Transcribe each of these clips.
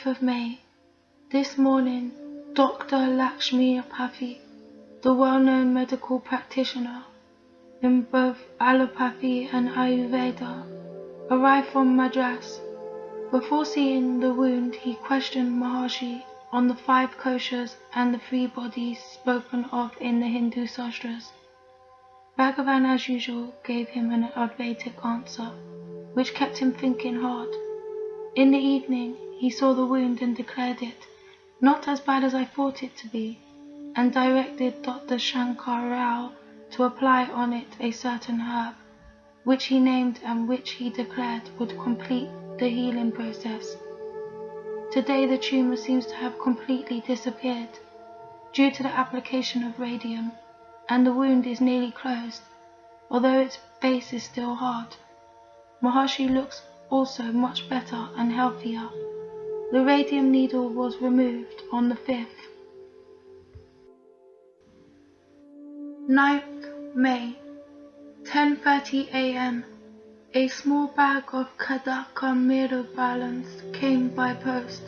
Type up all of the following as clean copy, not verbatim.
5th of May. This morning, Dr. Lakshmi Pathy, the well-known medical practitioner in both allopathy and Ayurveda, arrived from Madras. Before seeing the wound, he questioned Maharshi on the 5 koshas and the 3 bodies spoken of in the Hindu sastras. Bhagavan, as usual, gave him an Advaitic answer, which kept him thinking hard. In the evening, he saw the wound and declared it not as bad as I thought it to be, and directed Dr. Shankar Rao to apply on it a certain herb, which he named and which he declared would complete the healing process. Today the tumour seems to have completely disappeared due to the application of radium, and the wound is nearly closed, although its base is still hard. Maharshi looks also much better and healthier. The radium needle was removed on the 5th. 9th May, 10:30 a.m. A small bag of Kadaka Mirabalanced came by post.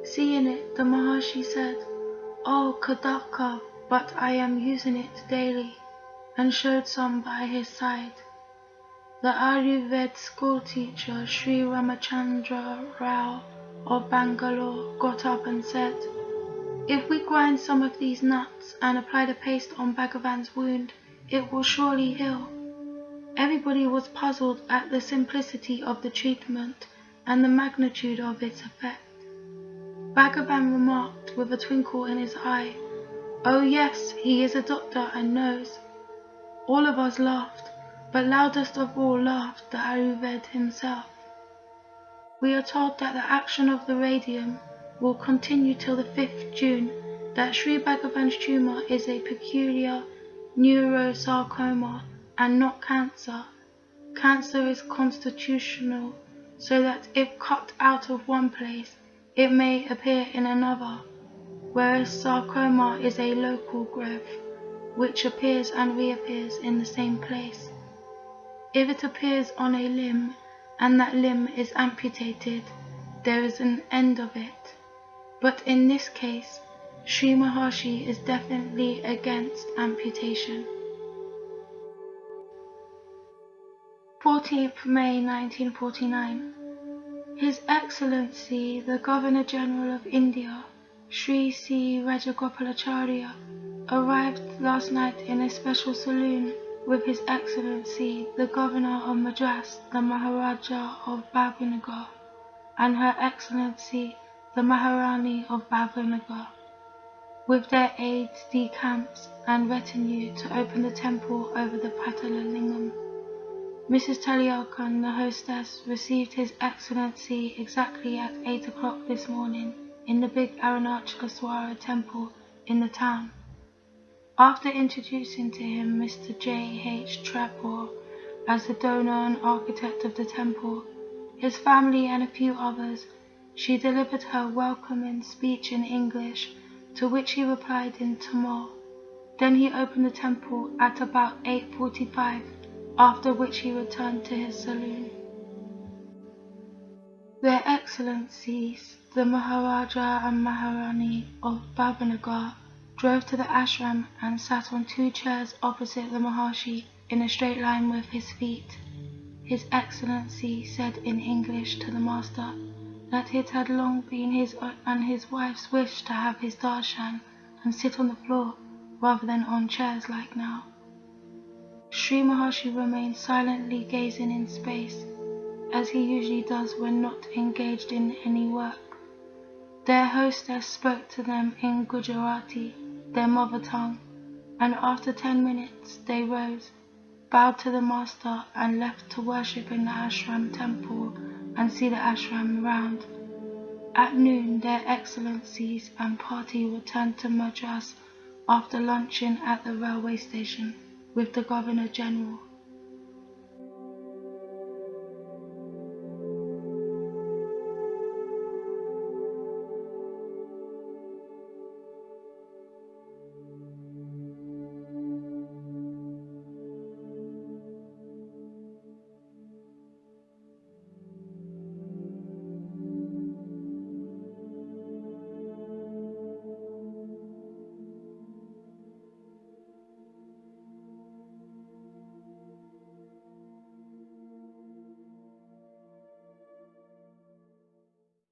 Seeing it, the Maharshi said, "Oh, Kadaka, but I am using it daily," and showed some by his side. The Ayurveda school teacher Sri Ramachandra Rao of Bangalore got up and said, "If we grind some of these nuts and apply the paste on Bhagavan's wound, it will surely heal." Everybody was puzzled at the simplicity of the treatment and the magnitude of its effect. Bhagavan remarked with a twinkle in his eye, "Oh yes, he is a doctor and knows." All of us laughed, but loudest of all laughed the Ayurveda himself. We are told that the action of the radium will continue till the 5th June, that Sri Bhagavan's tumour is a peculiar neurosarcoma and not cancer. Cancer is constitutional, so that if cut out of one place, it may appear in another, whereas sarcoma is a local growth, which appears and reappears in the same place. If it appears on a limb, and that limb is amputated, there is an end of it. But in this case, Sri Maharshi is definitely against amputation. 14th May 1949. His Excellency the Governor-General of India, Sri C. Rajagopalacharya, arrived last night in a special saloon with His Excellency the Governor of Madras, the Maharaja of Bhavinagar, and Her Excellency the Maharani of Bhavinagar, with their aides-de-camp and retinue to open the temple over the Patalalingam. Mrs. Taliakan, the hostess, received His Excellency exactly at 8 o'clock this morning in the big Arunachalaswara temple in the town. After introducing to him Mr. J. H. Trapor as the donor and architect of the temple, his family and a few others, she delivered her welcoming speech in English, to which he replied in Tamil. Then he opened the temple at about 8:45, after which he returned to his saloon. Their Excellencies, the Maharaja and Maharani of Bhavinagar, drove to the ashram and sat on 2 chairs opposite the Maharshi in a straight line with his feet. His Excellency said in English to the master that it had long been his and his wife's wish to have his darshan and sit on the floor rather than on chairs like now. Sri Maharshi remained silently gazing in space, as he usually does when not engaged in any work. Their hostess spoke to them in Gujarati, their mother tongue, and after 10 minutes they rose, bowed to the master and left to worship in the ashram temple and see the ashram round. At noon their Excellencies and party returned to Madras after lunching at the railway station with the Governor-General.